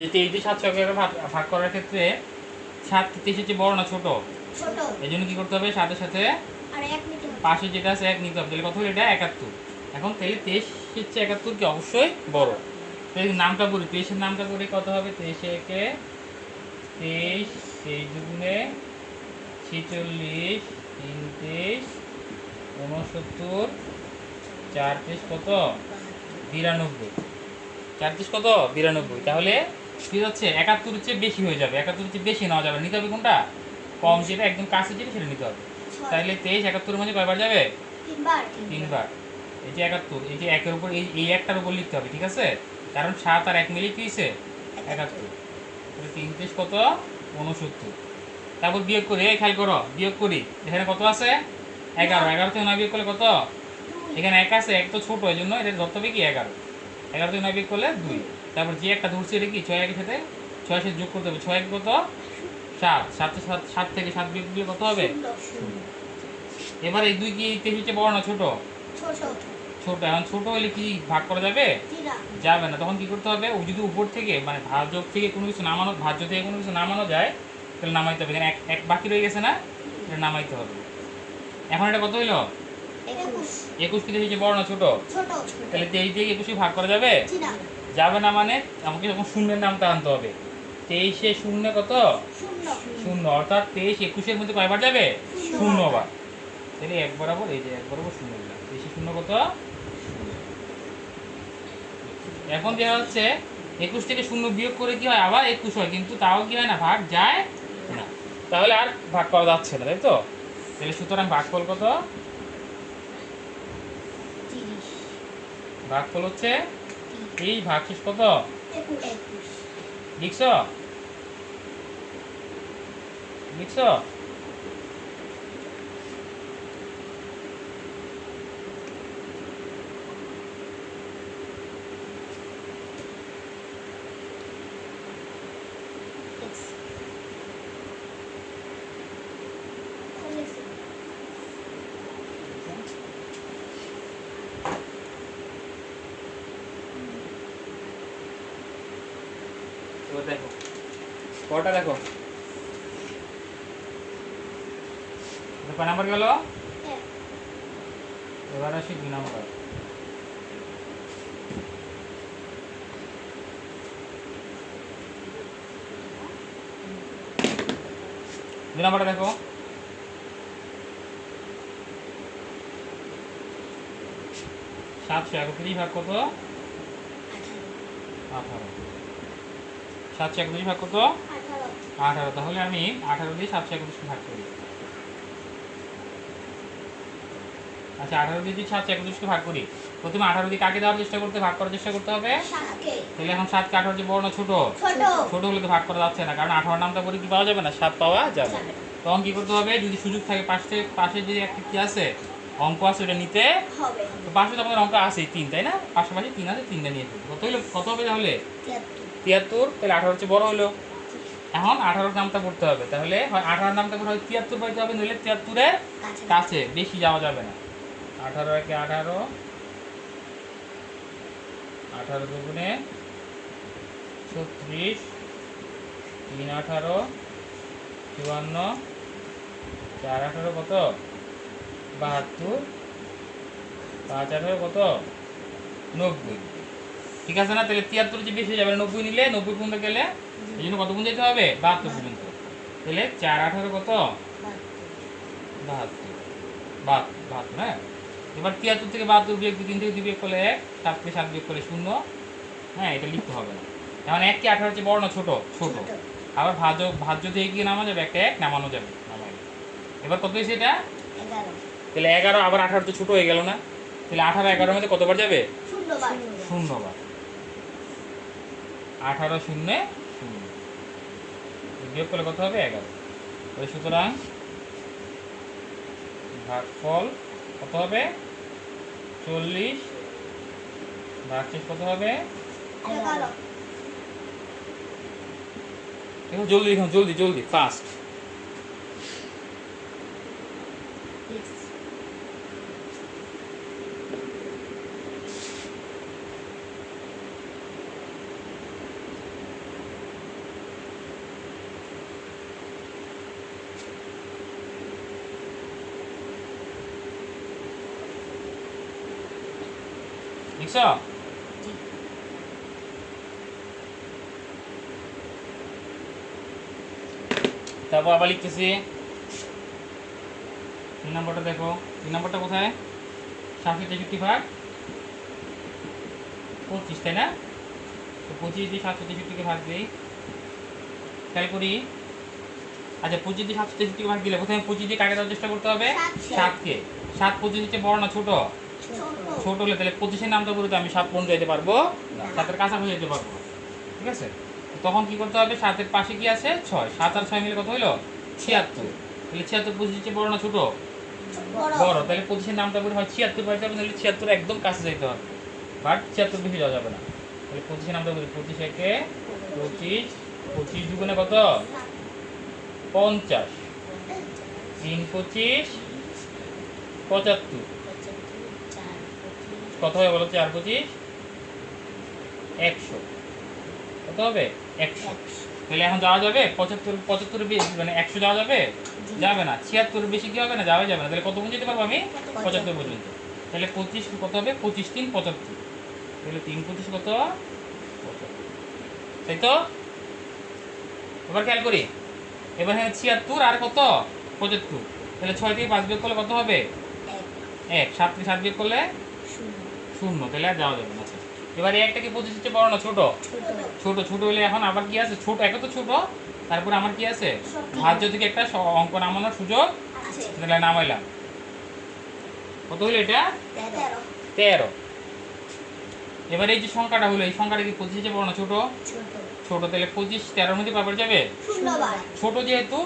এই যে 7 ছকে ভাগ করার ক্ষেত্রে 7 23 হচ্ছে বড় না ছোট? ছোট। এই জন্য কি করতে হবে, সাথে সাথে আর 1 নিতে হবে। পাশে যেটা আছে 1 নিতে হবে। তাহলে কত হলো এটা 71। এখন তাহলে 23 হচ্ছে 71 কি অবশ্যই বড়। তাহলে নামটা করি, 23 এর নামটা করে কত হবে? 23 একে 23, 23 দুগুণে 46, 3 23, 69, 4 23 কত? 92। 4 23 কত? 92। তাহলে কি হচ্ছে 71 হচ্ছে বেশি হয়ে যাবে, 71 হচ্ছে বেশি নেওয়া যাবে, নিতে হবে কোনটা? কম, যেটা একদম কাছে যেটা সেটা নিতে হবে। তাহলে 23 71 এর মধ্যে কয়বার যাবে? 3 বার। 3 বার। এই যে 71, এই যে একের উপর এই একটার উপর লিখতে হবে, ঠিক আছে? কারণ 7 আর 1 মিলে কি হয়েছে? 71। তাহলে 3 23 কত? 69। তারপর বিয়োগ করি, এই খেয়াল করো, বিয়োগ করি। এখানে কত আছে? 11। 11 থেকে 9 বিয়োগ করলে কত? এখানে 1 আছে, 1 তো ছোট, এই জন্য এটা ধরতে হবে কি 11। 11 থেকে 9 বিয়োগ করলে 2। তারপর যে একটা ধরছি এটা কি 6 এর সাথে 6 এর সাথে যোগ করতে হবে। 6 1 কত? 7। 7 থেকে 7 বিয়োগ দিলে কত হবে? 0। এবার এই 2 কি 23 বড় না ছোট? ছোট। ছোট। এখন ছোট হলে কি ভাগ করা যাবে? না। যাবে না। তখন কি করতে হবে, ও যদি উপর থেকে মানে ভাজ্য থেকে কোনো কিছু নামানো, ভাজ্য থেকে কোনো কিছু নামানো যায় তাহলে নামাইতে হবে। এখানে এক বাকি রয়ে গেছে না, এটা নামাইতে হবে। এখন এটা কত হইলো? 21। 21 কি 23 বড় না ছোট? ছোট। তাহলে 23 দিয়ে 21 ভাগ করা যাবে? না। যাবে না, মানে আমাকে যখন শূন্যের নামটা আনতে হবে। 23 এ শূন্য কত? 0। 0। অর্থাৎ 23 21 এর মধ্যে কয়বার যাবে? 0 0 বার। তাহলে এক বরাবর, এই যে এক বরাবর 0 দিলাম। 23 এ 0 কত? 0। এখন দেখা যাচ্ছে 21 থেকে 0 বিয়োগ করে কি হয়? আবার 21 হয়, কিন্তু তাও কি হয় না, ভাগ যায় না। তাহলে আর ভাগ করা যাচ্ছে না, তাই তো? তাহলে সুতরাং ভাগফল কত? 30। ভাগফল হচ্ছে 30 ভাগশেষ কত? 21। লিখছ? লিখছ? এবার দেখো কটা, দেখো কয় নাম্বার গেল? এবার আসি 2 নাম্বার। দুই নাম্বারটা দেখো, 731 ভাগ কত? 18। 731 ভাগ কত? 18। তাহলে আমি 18 দিয়ে 731 ভাগ করি। আচ্ছা, 18 দিয়ে যদি 731 ভাগ করি, প্রথমে 18 দিয়ে কাকে দেওয়ার চেষ্টা করতে, ভাগ করার চেষ্টা করতে হবে? তাহলে এখন 7 কে 18 যে বড় না ছোট? ছোট হলে তো ভাগ করা যাচ্ছে না, কারণ 18 নামটা করে কি পাওয়া যাবে না, 7 পাওয়া যাবে। তখন কি করতে হবে, যদি সুযোগ থাকে পাশে যে একটা কি আছে অঙ্ক আছে ওটা নিতে হবে। তো পাশে তো আমাদের অঙ্ক আছে 3, তাই না? পাশাপাশি 3 আছে, 3টা নিয়ে ফেলবো। কত হলো, কত হবে তাহলে? 73। তাহলে 18 হচ্ছে বড় হলো। এখন 18 নামটা করতে হবে, তাহলে হয় 18 নামটা করে হয় 73 পাইতে হবে, নইলে 73 এর কাছে, বেশি যাওয়া যাবে না। 18 একে 18, 18 দুগুণে 36, 3 18, 54, 4 18 কত? 72, 5 18 কত? 90। ঠিক আছে না? তাহলে 73 যে বেশি যাবে, 90 নিলে 90 পর্যন্ত গেলে এই জন্য কত পর্যন্ত যেতে হবে? 72 পর্যন্ত। তাহলে 4 18 কত? 72। 72, হ্যাঁ। এবার 73 থেকে 72 বিয়োগ 3 থেকে 2 বিয়োগ করলে 1, 7 থেকে 7 বিয়োগ করলে 0। হ্যাঁ, এটা লিখতে হবে না। এখন 1 কি 18 হচ্ছে বড় না ছোট? ছোট। আবার ভাজ্য থেকে কি নামানো যাবে? একটা 1 নামানো যাবে, নামাই। এবার কত হয়েছে এটা? 11। তাহলে 11 আবার 18 তো ছোট হয়ে গেল না? তাহলে 18 11 এর মধ্যে কতবার যাবে? 0 বার। 0 বার। 18 0 0 বিয়োগ করলে কত হবে? 11। তাহলে সুতরাং ভাগফল কত হবে? 40 ভাগশেষ কত হবে? 11। দেখো জলদি লিখুন, জলদি জলদি, ফাস্ট। লিখছো? জি। তারপর আবার লিখতেছি 3 নম্বরটা দেখো। 3 নম্বরটা কোথায়? 763 ভাগ 25, তাই না? তো 25 দিয়ে 763 ভাগ দিই, খেয়াল করি। আচ্ছা 25 দিয়ে 763 ভাগ দিলে প্রথমে 25 দিয়ে কাকে দেওয়ার চেষ্টা করতে হবে? 7কে। 7 25 হচ্ছে বড় না ছোট? ছোট হলে তাহলে 25-এর নামটা করে তো আমি 7 পর্যন্ত যেতে পারবো না, 7-এর কাছাকাছি যেতে পারবো না। ঠিক আছে, তখন কি করতে হবে? 7-এর পাশে কি আছে? 6। 7 আর 6 মিলে কত হলো? 76। তাহলে 76 25 হচ্ছে বড় না ছোট? বড়। তাহলে 25-এর নামটা করে হয় 76 পাইতে হবে, তাহলে 76 একদম কাছে যেতে হবে, বাট 76 বেশি যাওয়া যাবে না। তাহলে 25-এর নামটা বলি 25 একে 25, 25 দুগুণে কত? 50, 3 25 75, কত হবে বলো? 4 25 100, কত হবে? 100। তাহলে এখন যাওয়া যাবে 75 বেশি, মানে 100 যাওয়া যাবে? যাবে না। 76 বেশি কি হবে না? যাওয়া যাবে না। তাহলে কত পর্যন্ত যেতে পারবো আমি? 75 পর্যন্ত। তাহলে 25 কত হবে? 25 3 75, তাহলে 3 25 কত? 75, তাই তো? এবার খেয়াল করি, এবার হ্যাঁ 76 আর কত? 75, তাহলে 6 থেকে 5 বিয়োগ করলে কত হবে? 1। 7 থেকে 7 বিয়োগ করলে 0, তাহলে আর যাওয়া যাবে না। আচ্ছা, এবার এই একটা কি 25 হচ্ছে বড় না ছোট? ছোট। ছোট হলে এখন আবার কি আছে? ছোট একে তো ছোট, তারপরে আমার কি আছে? ভাজ্য থেকে একটা অঙ্ক নামানোর সুযোগ, তাহলে নামাইলাম। কত হলো এটা? 13। এবার এই যে সংখ্যাটা হলো, এই সংখ্যাটা কি 25 হচ্ছে বড় না ছোট? ছোট। তাহলে 25 13-র মধ্যে পাবার যাবে? ছোট যেহেতু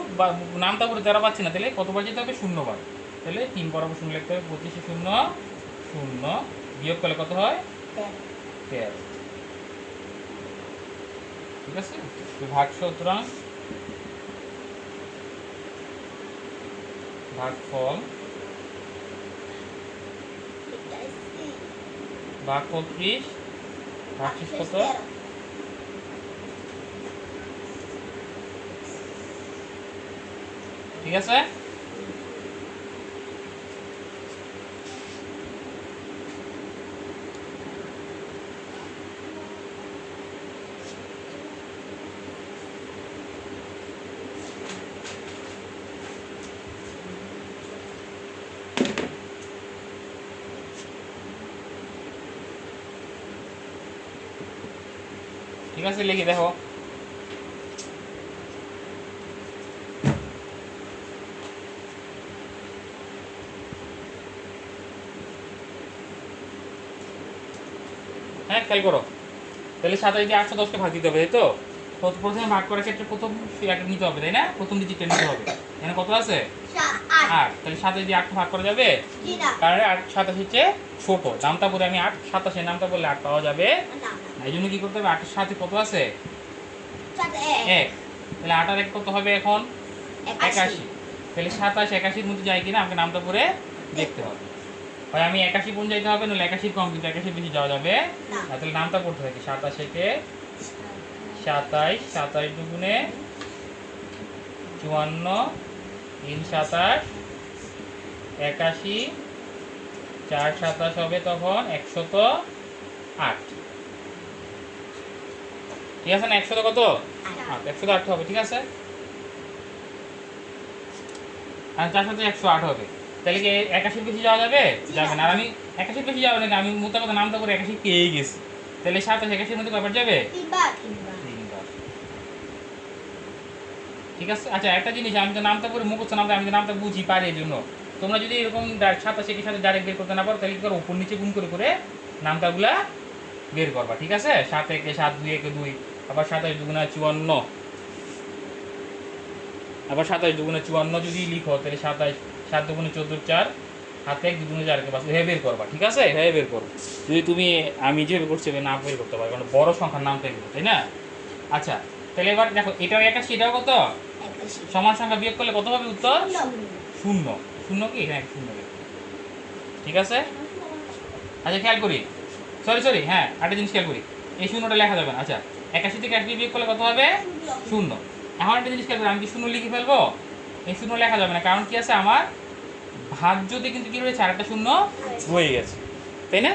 নামটা করে 13 পাচ্ছি না, তাহলে কতবার যেতে হবে? 0 বার। তাহলে 3 বরাবর 0 লিখতে হবে। 25 0 0 বিয়োগ করলে কত হয়? 13। ঠিক আছে, তো ভাগ সুতরাং ভাগফল ভাগফল 30 ভাগশেষ কত? ঠিক আছে, ঠিক আছে, লিখে দেখো। হ্যাঁ খেয়াল করো, তাহলে 27 দিয়ে 810কে ভাগ দিতে হবে, তাই তো? প্রথমে ভাগ করার ক্ষেত্রে প্রথম একটা নিতে হবে, তাই না? প্রথম ডিজিটটা নিতে হবে। এখানে কত আছে? 8। তাহলে 27 দিয়ে 8 ভাগ করা যাবে? কারণ 8 27 হচ্ছে ছোট। নামটা বলে আমি 8 27 এর নামটা বললে 8 পাওয়া যাবে না, এই জন্য কি করতে হবে? 8 এর সাথে কত আছে? 1। তাহলে 8 আর 1 কত হবে এখন? 81। তাহলে 27 81-র মধ্যে যায় কিনা আমাকে নামটা পড়ে দেখতে হবে। হয় আমি 81 পর্যন্ত যাইতে হবে, নাহলে 81-র কম, কিন্তু 81-র বেশি যাওয়া যাবে না। তাহলে নামটা পড়তে থাকে 27 একে 27, 27 দুগুণে 54, 3 27 81, 4 27 হবে তখন 108। ঠিক আছে না? 100 কত? 8। 108 হবে, ঠিক আছে। আর 4 সাথে 108 হবে। তাহলে কি 81-র বেশি যাওয়া যাবে? যাবে না। আর আমি 81-র বেশি যাবে না, আমি মোটা কথা নামটা করে 81 পেয়ে গেছি। তাহলে 27 81-র মধ্যে কয়বার যাবে? 3 বার। ঠিক আছে। আচ্ছা একটা জিনিস, আমি তো নামটা করে মুখস্থ নামটা, আমি তো নামটা বুঝি পারি, এই জন্য তোমরা যদি এরকম 27 এর সাথে ডাইরেক্ট বের করতে না পারো, তাহলে কি করো? উপর নিচে গুণ করে করে নামটাগুলা বের করবা। ঠিক আছে, 7 একে 7, 2 একে 2, আবার 27 দুগুণে 54, আবার 27 দুগুণে 54 যদি লিখো, তাহলে 27 7 দুগুণে 14 4, হাতে 1 দুগুণে 4 কে বাস এভাবে বের করবা। ঠিক আছে, এভাবে বের করো। যদি তুমি আমি যেভাবে করছি না বের করতে পারো, কারণ বড় সংখ্যার নামটা এগুলো, তাই না? আচ্ছা, তাহলে এবার দেখো, এটাও 81, এটাও কত? সমান সংখ্যা বিয়োগ করলে কত হবে উত্তর? 0। 0 কি এখানে 0 লিখো। ঠিক আছে, আচ্ছা খেয়াল করি, সরি হ্যাঁ একটা জিনিস খেয়াল করি, এই 0টা লেখা যাবে না। আচ্ছা 81 থেকে 81 বিয়োগ করলে কত হবে? 0। এখন একটা জিনিস খেয়াল করি, আমি কি 0 লিখে ফেলবো? এই 0 লেখা যাবে না, কারণ কি আছে? আমার ভাজ্যতে কিন্তু কি রয়েছে? আরেকটা 0 রয়ে গেছে, তাই না?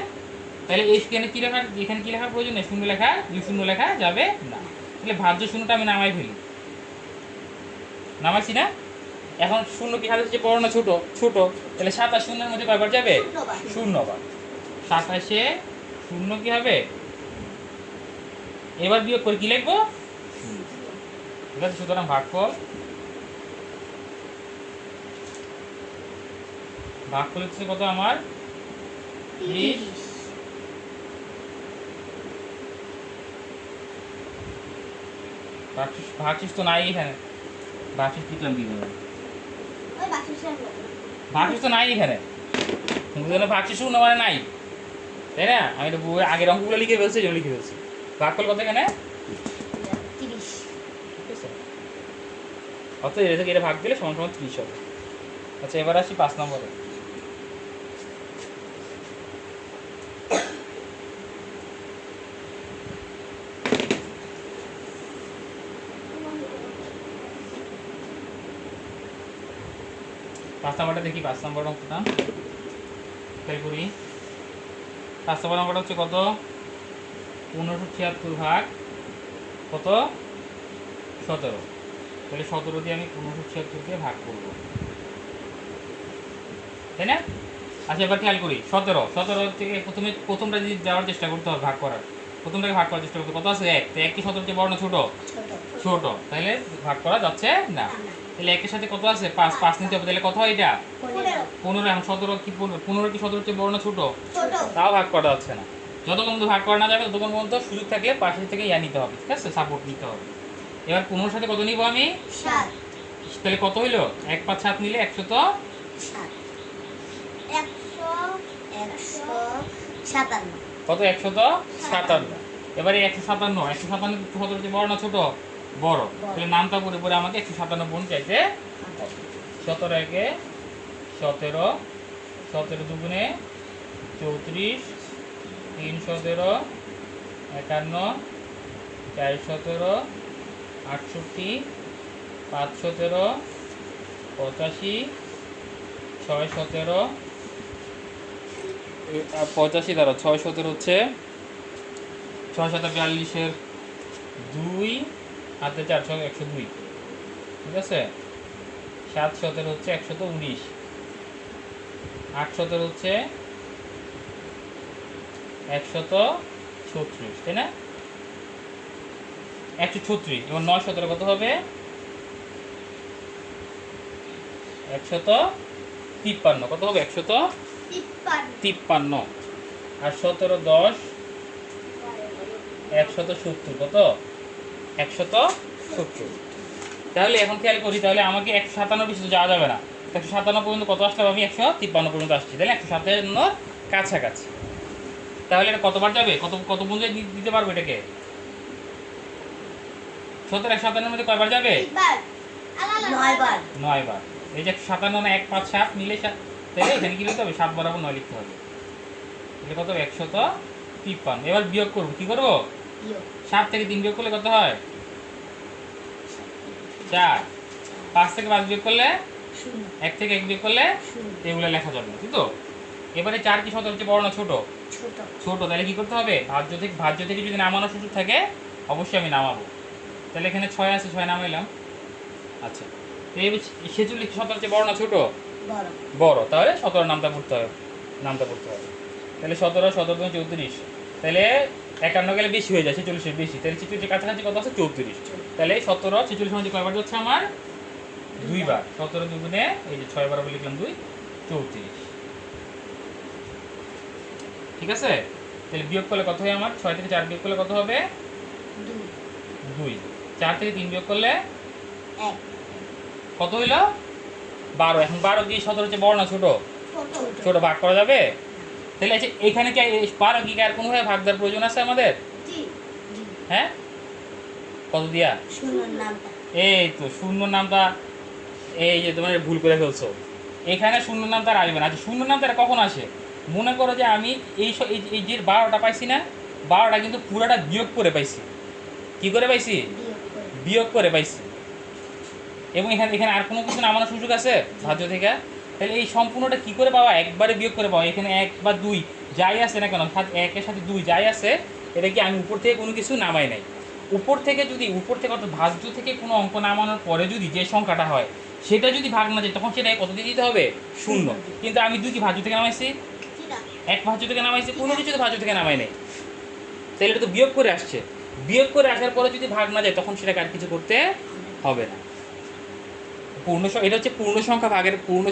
তাহলে এখানে কি লেখা, এখানে কি লেখার প্রয়োজন নেই, শূন্য লেখা, শূন্য লেখা যাবে না। তাহলে ভাজ্য শূন্যটা আমি নামাই ফেলি, নামাইছি না? এখন শূন্য কি হাতে বড় না ছোট? ছোট। তাহলে 7 আর শূন্যের মধ্যে কয়বার যাবে? শূন্যবার। 27-এ শূন্য কি হবে? এবার বিয়োগ করে কি লিখবো? ঠিক আছে, সুতরাং ভাগফল হচ্ছে কত আমার? 30। ভাগশেষ তো নাই এখানে, ভাগশেষ লিখলাম কি করে? ভাগশেষ তো নাই এখানে, ভাগশেষ শূন্য মানে নাই, তাই না? আমি তো আগের অঙ্কগুলো লিখে ফেলছি, যেগুলো লিখে ফেলছি। ভাগফল কত এখানে? 30। ঠিক আছে, অর্থাৎ এটা থেকে এটা ভাগ দিলে সমান সমান 30 হবে। আচ্ছা, এবার আসি 5 নম্বরে। পাঁচ নম্বরটা দেখি, 5 নম্বর অঙ্কটা খেয়াল করি। 5 নম্বর অঙ্কটা হচ্ছে কত? 1576 ভাগ কত? 17। তাহলে 17 দিয়ে আমি 1576-কে ভাগ করব, তাই না? আচ্ছা, এবার খেয়াল করি 17 থেকে প্রথমটা যদি যাওয়ার চেষ্টা করতে হবে, ভাগ করার প্রথমটাকে ভাগ করার চেষ্টা করতে, কত আছে? 1। তো 1 কি 17 চেয়ে বড় না ছোট? ছোট, তাহলে ভাগ করা যাচ্ছে না। তাহলে 1-এর সাথে কত আছে? 5 নিতে হবে, তাহলে কত হয় এটা? 15। এখন 17 কি 15 কি 17 চেয়ে বড় না ছোট? তাও ভাগ করা যাচ্ছে না। যতক্ষণ পর্যন্ত ভাগ করা না যাবে ততক্ষণ পর্যন্ত সুযোগ থাকলে পাশে থেকে নিতে হবে, ঠিক আছে, সাপোর্ট নিতে হবে। এবার 15-এর সাথে কত নিব আমি? 7। তাহলে কত হইলো? 1 5 7 নিলে 157। কত? 157। এবারে 157 17 বড় না ছোট? বড়। তাহলে নামটা পরে পরে আমাকে 157 গুণ চাইতে হবে। 17 একে 17, 17 দুগুণে 34, 3 17, 51, 4 17, 68, 5 17, 85, 6 17, 85 দ্বারা 6 17 হচ্ছে 6 7 42-এর 2 হাতে 4 6 102, ঠিক আছে। 7 17 হচ্ছে 119, 8 17 হচ্ছে 136, তাই না? 136। এবং 9 17 কত হবে? 153। কত হবে? 153। আর 17 10 170, কত? 170। তাহলে এখন খেয়াল করি, তাহলে আমাকে 157 বেশি তো যাওয়া যাবে না। 157 পর্যন্ত কত আসলাম আমি? 153 পর্যন্ত আসছি, তাহলে 157 কাছাকাছি। তাহলে এটা কতবার যাবে? কত কত পর্যন্ত দিতে পারবো এটাকে? 17 157-এর মধ্যে কয়বার যাবে? 9 বার। এই যে 57 1 5 7 মিলে তাহলে এখানে কি লিখতে হবে? 7 বরাবর 9 লিখতে হবে। এটা কত? 153। এবার বিয়োগ করবো, কি করবো? 7 থেকে 3 বিয়োগ করলে কত হয়? 4। 5 থেকে 5 বিয়োগ করলে 1 থেকে 1 বিয়োগ করলে এগুলো লেখা যাবে না, ঠিক তো? এবারে 4 কি 17 হচ্ছে বড় না ছোট? ছোট। তাহলে কি করতে হবে? ভাজ্য থেকে যদি নামানোর সুযোগ থাকে অবশ্যই আমি নামাবো। তাহলে এখানে 6 আছে, 6 নামাইলাম। আচ্ছা, তো এই 46 17 হচ্ছে বড় না ছোট? বড়। তাহলে 17 নামটা পড়তে হবে, তাহলে 17 17 34। তাহলে 51 গেলে বেশি হয়ে যায়, 46-এর বেশি। তাহলে 46-এর কাছাকাছি কত আছে? 34। তাহলে 17 46 মধ্যে কয়বার যাচ্ছে আমার? 2 বার। 17 দুগুণে এই যে 6 বরাবর লিখলাম 2, 34। ঠিক আছে। তাহলে বিয়োগ করলে কত হয় আমার? 6 থেকে 4 বিয়োগ করলে কত হবে? 2। 4 থেকে 3 বিয়োগ করলে 1। কত হইল? 12। এখন 12 কি 17 হচ্ছে বড় না ছোট? ছোট। ভাগ করা যাবে? তাহলে আছে এখানে কি 12 কি আর কোনোভাবে ভাগ দেওয়ার প্রয়োজন আছে আমাদের? হ্যাঁ, কত দিয়া? এই তো শূন্য নামটা, এই যে তোমার ভুল করে ফেলছো, এখানে শূন্য নামটা আর আসবে না। আচ্ছা, শূন্য নামটা কখন আসে? মনে করো যে আমি এই যে 12টা পাইছি না, 12টা কিন্তু পুরোটা বিয়োগ করে পাইছি। কি করে পাইছি? বিয়োগ করে পাইছি। এবং এখানে আর কোনো কিছু নামানোর সুযোগ আছে ভাজ্য থেকে? তাহলে এই সম্পূর্ণটা কি করে পাওয়া? একবারে বিয়োগ করে পাওয়া। এখানে 1 বা 2 যাই আছে না কেন, একের সাথে 2 যাই আছে, এটা কি আমি উপর থেকে কোনো কিছু নামাই নাই। উপর থেকে অর্থাৎ ভাজ্য থেকে কোনো অঙ্ক নামানোর পরে যদি যে সংখ্যাটা হয় সেটা যদি ভাগ না যায়, তখন সেটা কত দিয়ে দিতে হবে? 0। কিন্তু আমি 2 কি ভাজ্য থেকে নামাইছি? এক ভাজ্য থেকে নামাইছি, কোনো কিছু তো ভাজ্য থেকে নামাই নাই, তাহলে এটা তো বিয়োগ করে আসছে। বিয়োগ করে আসার পরে যদি ভাগ না যায়, তখন সেটাকে আর কিছু করতে হবে না। এটা হচ্ছে পূর্ণ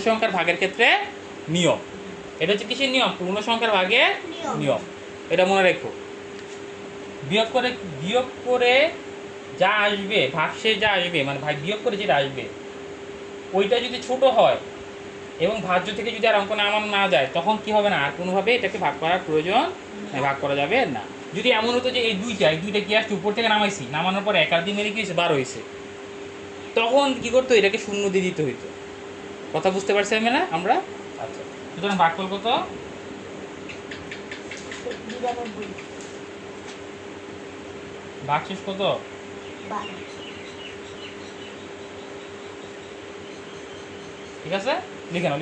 সংখ্যার ভাগের ক্ষেত্রে নিয়ম। এটা হচ্ছে কিসের নিয়ম? পূর্ণ সংখ্যার ভাগের নিয়ম। এটা মনে রেখো। বিয়োগ করে যা আসবে, ভাগশেষ যা আসবে, মানে বিয়োগ করে যেটা আসবে, ওইটা যদি ছোট হয় এবং ভাজ্য থেকে যদি আর অঙ্ক নামানো না যায়, তখন কি হবে না, আর কোনোভাবে এটাকে ভাগ করার প্রয়োজন, ভাগ করা যাবে না। যদি এমন হতো যে এই দুইটা কি আসছে উপর থেকে নামাইছি, নামানোর পরে 1 আর 2 মেরে কি হয়েছে? 12 হয়েছে, তখন কি করতো? এটাকে 0 দিয়ে দিতে হইতো। কথা বুঝতে পারছি আমি না আমরা? আচ্ছা, সুতরাং ভাগফল কত? 92। ভাগশেষ কত? 12। ঠিক আছে, লিখে নাও।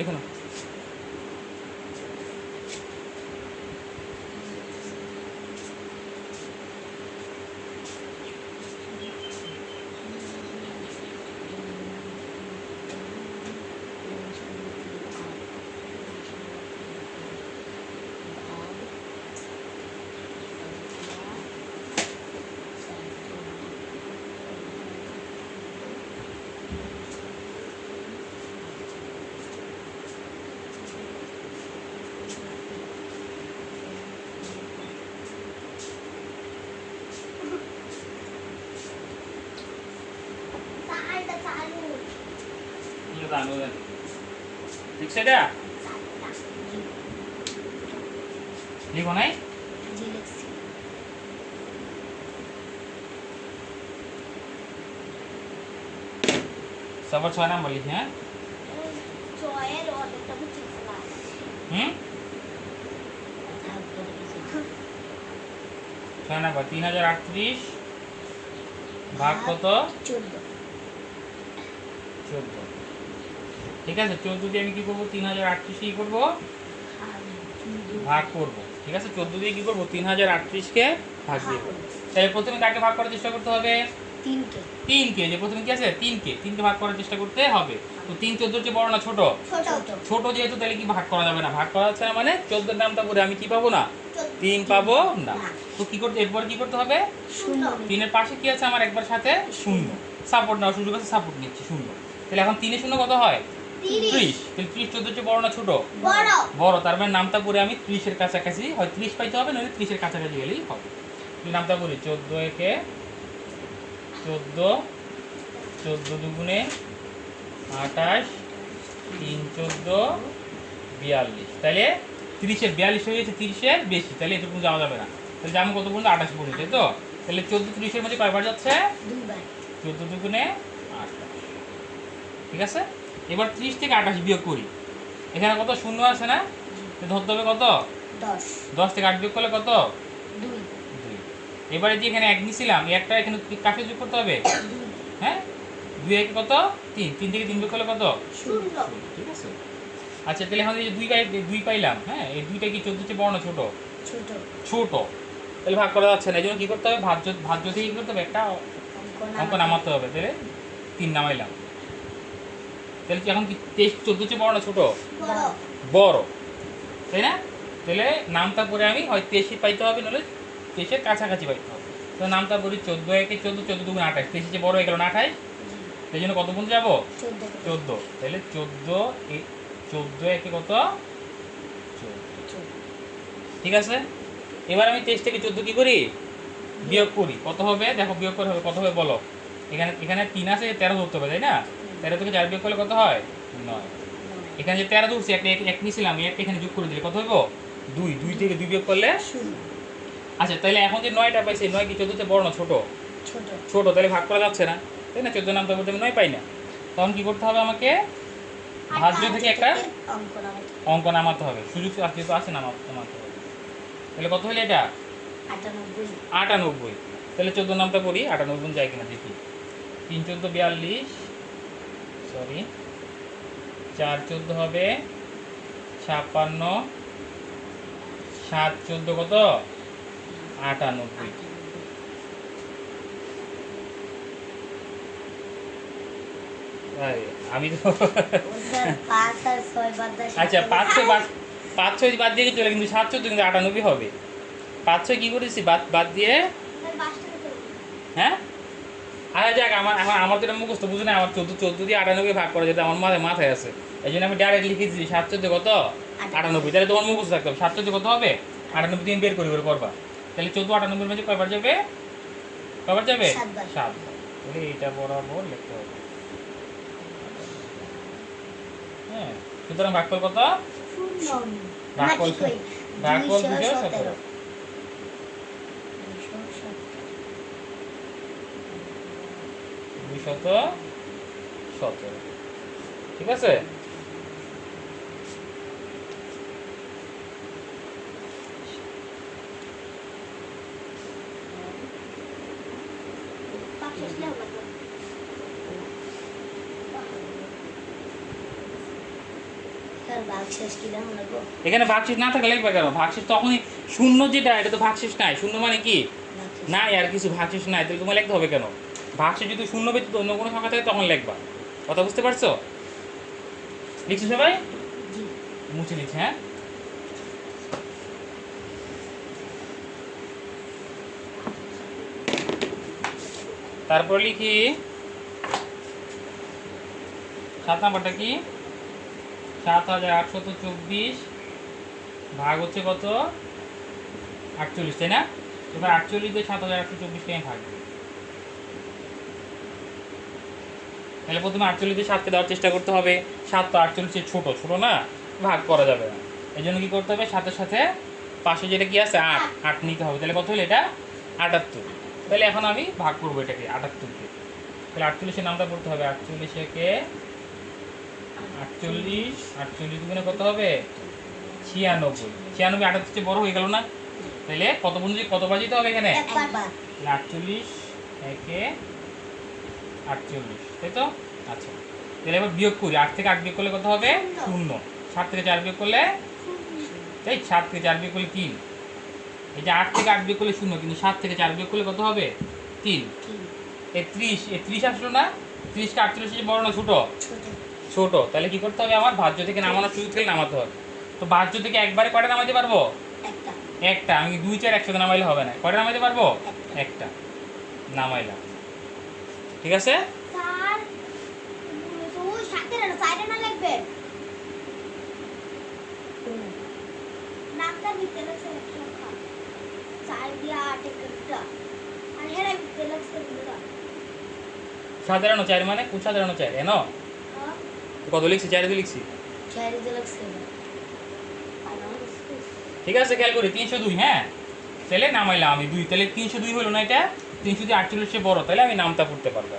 ঠিক সেটা লিখো নাই? সবার 6 নাম্বার লিখি। হ্যাঁ, 6 নাম্বার 3038 ভাগ কত? 14। ঠিক আছে, 14 দিয়ে আমি কি করবো? 3038 কি করবো? ভাগ করবো। ঠিক আছে, 14 দিয়ে কি করবো? 3038 কে ভাগ দিয়ে করবো। তাহলে প্রথমে কাকে ভাগ করার চেষ্টা করতে হবে? 3 কে। যে প্রথমে কি আছে? 3কে ভাগ করার চেষ্টা করতে হবে। তো 3 14 চেয়ে বড় না ছোট? ছোট যেহেতু, তাহলে কি ভাগ করা যাবে না। ভাগ করা যাচ্ছে না মানে 14 এর নামটা করে আমি কি পাবো না? 3 পাবো না। তো কি করতে, এরপর কি করতে হবে? 3 এর পাশে কি আছে আমার? একবার সাথে 0। সাপোর্ট নাও, সুযোগ আছে, সাপোর্ট নিচ্ছি 0। তাহলে এখন 3 এ 0 কত হয়? 30। তাহলে 30 14 চেয়ে বড় না ছোট? বড়। তার মানে নামটা করে আমি 30 এর কাছাকাছি, হয় 30 পাইতে হবে, নইলে 30 এর কাছাকাছি গেলেই হবে। নামটা করি 14 একে 14, 14 দুগুণে 28, 3 14 42। তাহলে 30 এর 42 হয়ে গেছে, 30 এর বেশি, তাহলে এটুকু যাওয়া যাবে না। তাহলে যাবো কত পর্যন্ত? 28 পর্যন্ত, তাই তো? তাহলে 14 30 এর মধ্যে কয়বার যাচ্ছে? 14 দুগুণে 28। ঠিক আছে, এবার 30 থেকে 28 বিয়োগ করি। এখানে কত? 0 আছে না? ধরতে হবে কত? 10 থেকে 8 বিয়োগ করলে কত? 2। এবারে যে এখানে 1 নিছিলাম, এই একটা এখানে কাকে যোগ করতে হবে? হ্যাঁ, 2 1 কত? 3। 3 থেকে 3 বিয়োগ করলে কত? 0। ঠিক আছে, আচ্ছা, তাহলে এখন এই যে 2 পাইলাম, হ্যাঁ, এই 2টা কি 14 চেয়ে বড় না ছোট? ছোট। তাহলে ভাগ করা যাচ্ছে না, এই জন্য কি করতে হবে? ভাজ্য থেকে কি করতে হবে? একটা অঙ্ক নামাতে হবে। তাহলে 3 নামাইলাম। তাহলে কি এখন কি 14 চেয়ে বড় না ছোট? বড়, তাই না? তাহলে নামটা করে আমি হয় 23 পাইতে হবে, নাহলে 23 এর কাছাকাছি পাইতে হবে। তো নামটা বলি 14 একে 14, 14 দুগুণে 28, 23 চেয়ে বড় হয়ে গেল না 28, সেই জন্য কত পর্যন্ত যাবো? 14। তাহলে 14 একে কত? 14। ঠিক আছে, এবার আমি 23 থেকে 14 কি করি? বিয়োগ করি। কত হবে? দেখো, বিয়োগ করে হবে কত হবে বলো? এখানে 3 আছে, 13 ধরতে হবে, তাই না? 13 থেকে 4 বিয়োগ করলে কত হয়? 9। এখানে যে 13 ধরছি, এক নিছিলাম, একটা এখানে যোগ করে দিলে কত হইব? 2। 2 থেকে 2 বিয়োগ করলে 0। আচ্ছা, তাহলে এখন যে 9টা পাইছি, 9 কি 14 তে বড় না ছোট? ছোট। তাহলে ভাগ করা যাচ্ছে না, তাই না? 14 নামটা বলতে আমি 9 পাই না। তখন কি করতে হবে আমাকে? ভাজ্য থেকে একটা অঙ্ক নামাতে হবে। সুযোগ যেহেতু আছে, নামাতে হবে। তাহলে কত হলো এটা? 98। তাহলে 14 নামটা করি, 98 যায় কিনা দেখি। 3 14 42, সরি 4 14 হবে 56, 7 14 কত 98। ভাই, আমি তো ওদের 5 আর 6 বাদ দাও। আচ্ছা 5 6 বাদ 5 6 বাদ দিয়ে চলে, কিন্তু 7 14 কিন্তু 98 হবে। 5 6 কি করেছি বাদ বাদ দিয়ে, হ্যাঁ। আরে যাক, আমার তো এটা মুখস্থ বুঝে না, আমার 14 দিয়ে 98 ভাগ করা যেটা আমার মাথায় আছে, এই জন্য আমি ডাইরেক্ট লিখে দিয়েছি 7 14 কত 98। তাহলে তোমার মুখস্থ থাকতে হবে 7 14 কত হবে 98 দিন বের করে করবা। তাহলে 14 98 এর মাঝে কয়বার যাবে, কয়বার যাবে 7 বার। 7 বার। তাহলে এইটা বরাবর লিখতে হবে। হ্যাঁ, সুতরাং ভাগফল কত, ভাগফল 217। 217, ঠিক আছে। এখানে ভাগশেষ না থাকলে লিখবে কেন, ভাগশেষ তখনই শূন্য যেটা, এটা তো ভাগশেষ নাই। শূন্য মানে কি নাই, আর কিছু ভাগশেষ নাই, তাহলে তোমার লিখতে হবে কেন। ভাগশেষ যদি শূন্য ব্যতীত অন্য কোনো সংখ্যা থাকে তখন লিখবা। কথা বুঝতে পারছো? লিখছো সবাই? মুছে নিচ্ছে, হ্যাঁ। তারপর লিখি 7 নাম্বারটা কি, 7824 ভাগ হচ্ছে কত 48, তাই না? এবার 48 দিয়ে 7824 কে ভাগ দিই। তাহলে প্রথমে 48 দিয়ে 7কে দেওয়ার চেষ্টা করতে হবে। 7 তো 48 ছোট ছোট না, ভাগ করা যাবে না। এই জন্য কি করতে হবে, সাথে সাথে পাশে যেটা কি আছে 8 8 নিতে হবে। তাহলে কত হলো এটা 78। তাহলে এখন আমি ভাগ করবো এটাকে 78 দিয়ে। তাহলে 48 এর নামটা পড়তে হবে, 48 কে 48 48 গুণে কত হবে 96। 96 78 চেয়ে বড় হয়ে গেল না? তাহলে কত বন্ধু কতবার যেতে হবে এখানে, 48 একে 48, তাই তো। আচ্ছা, তাহলে এবার বিয়োগ করি, 8 থেকে 8 বিয়োগ করলে কত হবে 0। 7 থেকে 4 বিয়োগ করলে, এই 7 থেকে 4 বিয়োগ করলে 3। এই যে 8 থেকে 8 বিয়োগ করলে 0, কিন্তু 7 থেকে 4 বিয়োগ করলে কত হবে 3। এই 30 আসলো না, 30 কে 48 চেয়ে বড় না ছোট, ছোট। তাহলে কি করতে হবে, আমার ভাজ্য থেকে নামানোর সুযোগ থেকে নামাতে হবে। তো ভাজ্য থেকে একবারে কয়টা নামাইতে পারবো, একটা। আমি 2 4 একসাথে নামাইলে হবে না, কয়টা নামাইতে পারবো, একটা নামাইলাম, ঠিক আছে। সাধারণ 4 মানে কোন সাধারণ 4 এন, কত লিখছি 4 দিয়ে লিখছি, ঠিক আছে। খেয়াল করি 302, হ্যাঁ। তাহলে নামাইলাম আমি 2, তাহলে 302 হলো না, এটা 300 দিয়ে 48 বড়, তাহলে আমি নামটা পড়তে পারবো।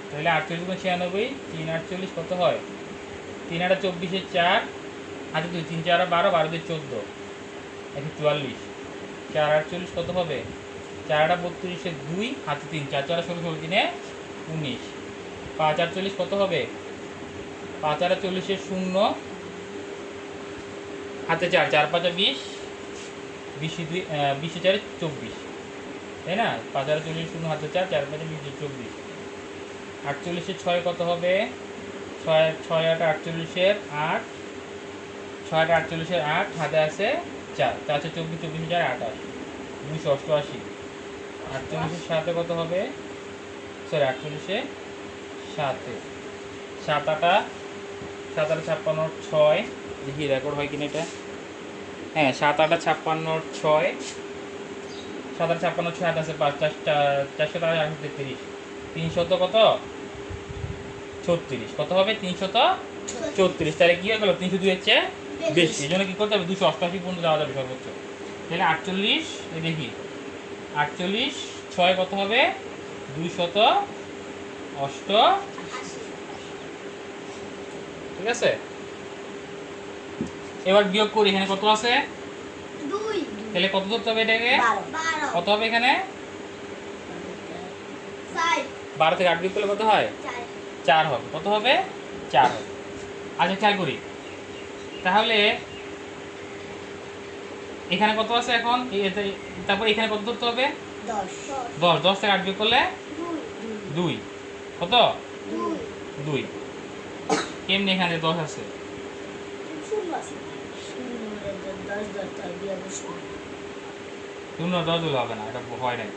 তাহলে 48 গুণ 96, 3 48 কত হয়, 3 8 24 4 হাতে 2, 3 4 12 12 দিয়ে 14, 44, 4 48 কত হবে, 4 8 32 2 হাতে 3, 4 4 16 16 3 19, 5 48 কত হবে, 5 4 40 0 হাতে 4, 4 5 20 20 2 20 4 24, তাই না। 5 4 40 0 হাতে 4, 4 5 20 24, 48 6 কত হবে, 6 6 8 48 8, 6 8 48 8 হাতে আছে 4, 4 আছে 24 24 4 28, 288। 48 7 কত হবে, সরি 48 7 7 8 7 8 56 6, দেখি রেকর্ড হয় কিনা এটা, হ্যাঁ 7 8 56 6, 7 8 56 6 হাতে আছে 5, 4 33, 300 কত 36, কত হবে 334। তাহলে কি হয়ে গেল 302 এর চেয়ে বেশি, এই জন্য কি করতে হবে 288 পর্যন্ত যাওয়া যাবে সর্বোচ্চ। তাহলে 48, এই দেখি 48 6 কত হবে 288, ঠিক আছে। এবার বিয়োগ করি, এখানে কত আছে 2, তাহলে কত ধরতে হবে এটাকে, কত হবে এখানে 12 থেকে 8 বিয়োগ করলে কত হয় 4 হবে, কত হবে 4 হবে। আচ্ছা খেয়াল করি, তাহলে এখানে কত আছে এখন তারপর এখানে কত ধরতে হবে? 10 10 থেকে 8 বিয়োগ করলে 2 কত? 2 কেমনি এখানে 10 আছে? শূন্য 10 হলে হবে না, এটা হয় নাই।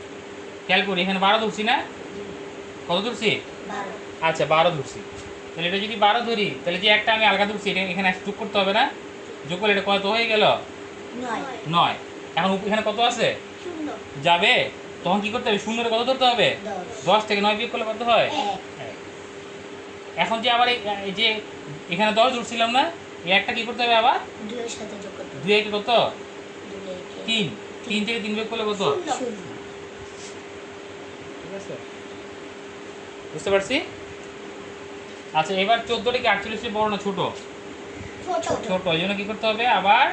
খেয়াল করি এখানে 12 ধরছি না? কত ধরছি? আচ্ছা 12 ধরছি। তাহলে এটা যদি 12 ধরি তাহলে যে একটা আমি আলগা ধরছি এটা এখানে যোগ করতে হবে না? যোগ করলে এটা কত হয়ে গেল? 9। এখন এখানে কত আছে? যাবে, তখন কি করতে হবে? শূন্যের কত ধরতে হবে? 10 থেকে 9 বিয়োগ করলে কত হয়? 1। এখন যে আবার এই যে এখানে 10 ধরছিলাম না, এই একটা কি করতে হবে আবার? 2 এর সাথে যোগ করতে 2 একে কত? 3। 3 থেকে 3 বিয়োগ করলে কত? ঠিক আছে, বুঝতে পারছি। আচ্ছা এবার 14 কে 48 বড় না ছোট? ছোট, এই জন্য কি করতে হবে? আবার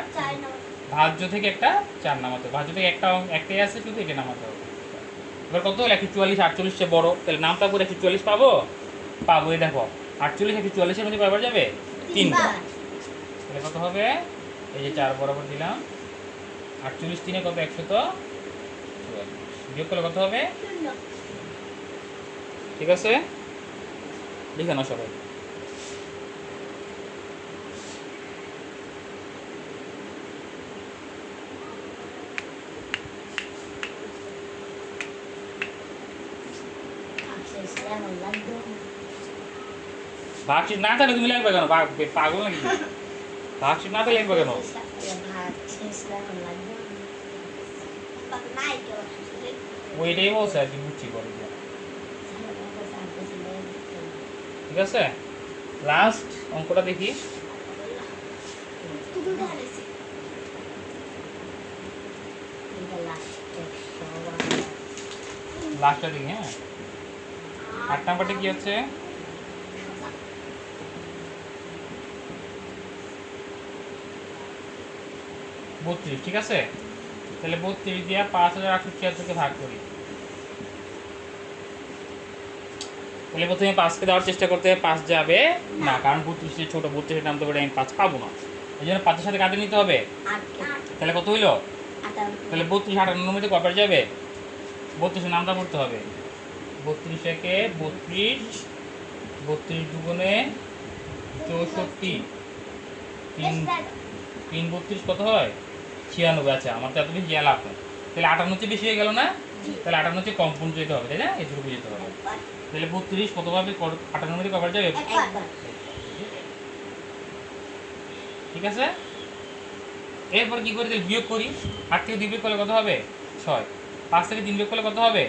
ভাজ্য থেকে একটা 4 নামাতে হবে। ভাজ্য থেকে একটাই আছে শুধু, এটা নামাতে হবে। এবার কত হলো? 144, 48 চেয়ে বড়, তাহলে নামটা করে 144 পাবো? পাবো। এই দেখো 48 144 এর মধ্যে কয়বার যাবে? 3 বার। তাহলে কত হবে? এই যে 4 বরাবর দিলাম, 48 3 কত? 144। বিয়োগ করলে কত হবে? ঠিক আছে, লিখে নাও সবাই। ভাগশিট না থাকলে তুমি লিখবে কেন? পাগল নাকি তুমি? ভাগশিট না থাকলে লিখবে কেন? ওইটাই বলছে আর কি, বুঝছি পরে দিয়ে। ঠিক আছে, লাস্ট অঙ্কটা দেখি। লাস্টটা দেখি। হ্যাঁ, 8 নাম্বারটা কি হচ্ছে? 32। ঠিক আছে, তাহলে 32 দিয়ে 5876 ভাগ করি। তাহলে প্রথমে 5কে দেওয়ার চেষ্টা করতে হবে, 5 যাবে না, কারণ 32 ছোট, 32 নামতে পারে আমি 5 পাবো না। এই জন্য 5 এর সাথে কাটে নিতে হবে। তাহলে কত হইলো? তাহলে 32 58 মধ্যে কবার যাবে? 32 নামটা পড়তে হবে। 32 একে 32, 32 দুগুণে 64, 3 32 কত হয়? 96। আচ্ছা আমার তো এত বেশি জ্ঞান লাভ নেই। তাহলে 58 বেশি হয়ে গেল না? তাহলে 58 কম পূর্ণ যেতে হবে, তাই না? এটুকু বুঝতে হবে। তাহলে 32 কতভাবে 58 মধ্যে কবার যাবে? ঠিক আছে, এরপর কি করি? তাহলে বিয়োগ করি। 8 থেকে 2 বিয়োগ করলে কত হবে? 6। 5 থেকে 3 বিয়োগ করলে কত হবে?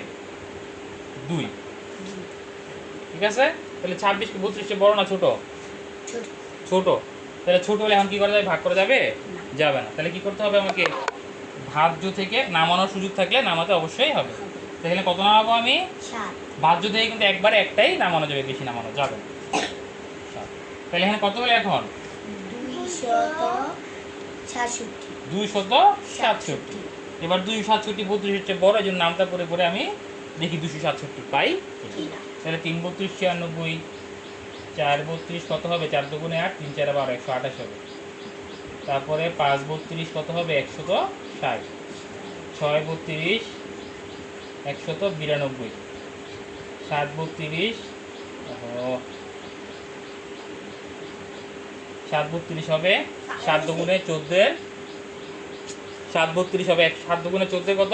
2। ঠিক আছে, তাহলে 26 কি 32 বড় না ছোট? ছোট। তাহলে ছোট হলে এখন কি করা যাবে? ভাগ করা যাবে? যাবে না। তাহলে কি করতে হবে আমাকে? ভাজ্য থেকে নামানোর সুযোগ থাকলে নামাতে অবশ্যই হবে। তাহলে কত নামাবো আমি? 7। ভাজ্য থেকে কিন্তু একবারে একটাই নামানো যাবে, বেশি নামানো যাবে না। তাহলে এখানে কত হলো এখন? 267। এবার 267 32 হচ্ছে বড়, এই জন্য নামটা পরে পরে আমি দেখি 267 পাই। তাহলে 3 32 96, 4 32 কত হবে? 4 দুগুণে 8, 3 4 12, 128 হবে। তারপরে 5 32 কত হবে? 160, 6 32 192, 7 32 7 32 হবে 7 দুগুণে 14, 7 32 হবে 7 দুগুণে 14 কত?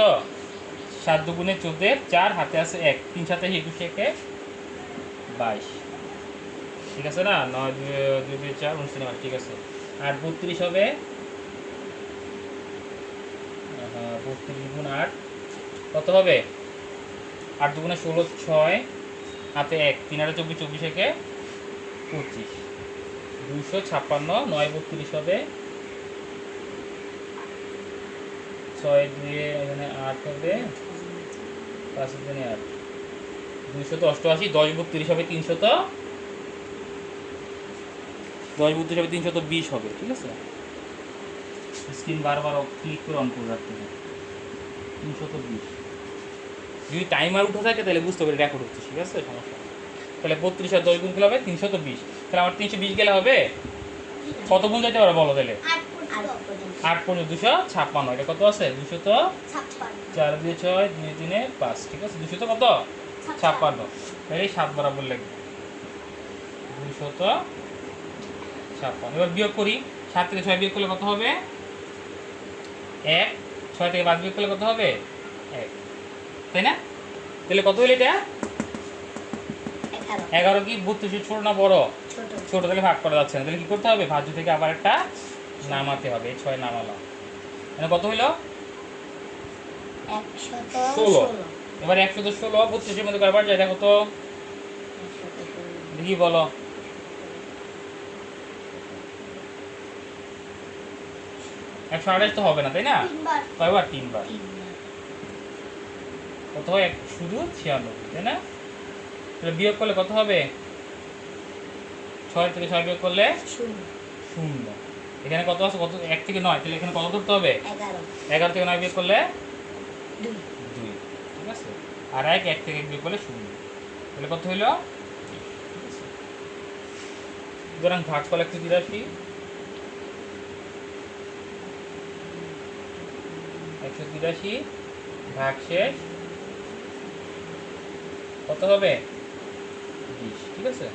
7 দুগুণে 14, 4 হাতে আছে 1, 3 7 21 একে 22। ঠিক আছে না? 9 2 2 4 19। ঠিক আছে, আর 32 হবে 32 গুণ 8 কত হবে? 8 দুগুণে 16, 6 হাতে 1, 3 8 24, 24 একে 25, 256। 9 32 হবে 6 2 এখানে 8 হবে, 5 দুগুণে 8, 288। 10 32 হবে 300, 10 32 হবে 320 হবে। ঠিক আছে, স্ক্রিন বারবার ক্লিক করে অন করে রাখতে হবে। 320 যদি টাইমার উঠে থাকে তাহলে বুঝতে পারি রেকর্ড হচ্ছে। ঠিক আছে, সমস্যা নেই। তাহলে 32 আর 10 গুণ করলে হবে 320। তাহলে আমার 320 গেলে হবে কত গুণ যেতে পারে বলো? তাহলে 8 পর্যন্ত 256, এটা কত আছে 4 2 6 2 3 5, ঠিক আছে 200 কত 56, এই 7 বরাবর লিখব 256। এবার বিয়োগ করি, 7 থেকে 6 বিয়োগ করলে কত হবে 1, 6 থেকে 5 বিয়োগ করলে কত হবে 1, তাই না? তাহলে কত হলো এটা 11। কি 32 ছোট না বড়? ছোট, তাহলে ভাগ করা যাচ্ছে না, তাহলে কি করতে হবে ভাজ্য থেকে আবার একটা নামাতে হবে, এই 6 নামালাম, মানে কত হলো 16। এবার 116 32 এর মধ্যে কয়বার যায় দেখো তো, দেখি বলো 128 তো হবে না, তাই না? কয়বার 3 বার, কত হয় শুধু 96, তাই না? তাহলে বিয়োগ করলে কত হবে 6 থেকে 6 বিয়োগ করলে 0। এখানে কত আছে, কত 1 থেকে 9, তাহলে এখানে কত ধরতে হবে 11 থেকে 9 বিয়োগ করলে 2, ঠিক আছে? আর 1 থেকে 1 বিয়োগ করলে 0, তাহলে কত হইল, সুতরাং ভাগ করলে 183, 183 ভাগ শেষ কত হবে 20, ঠিক আছে?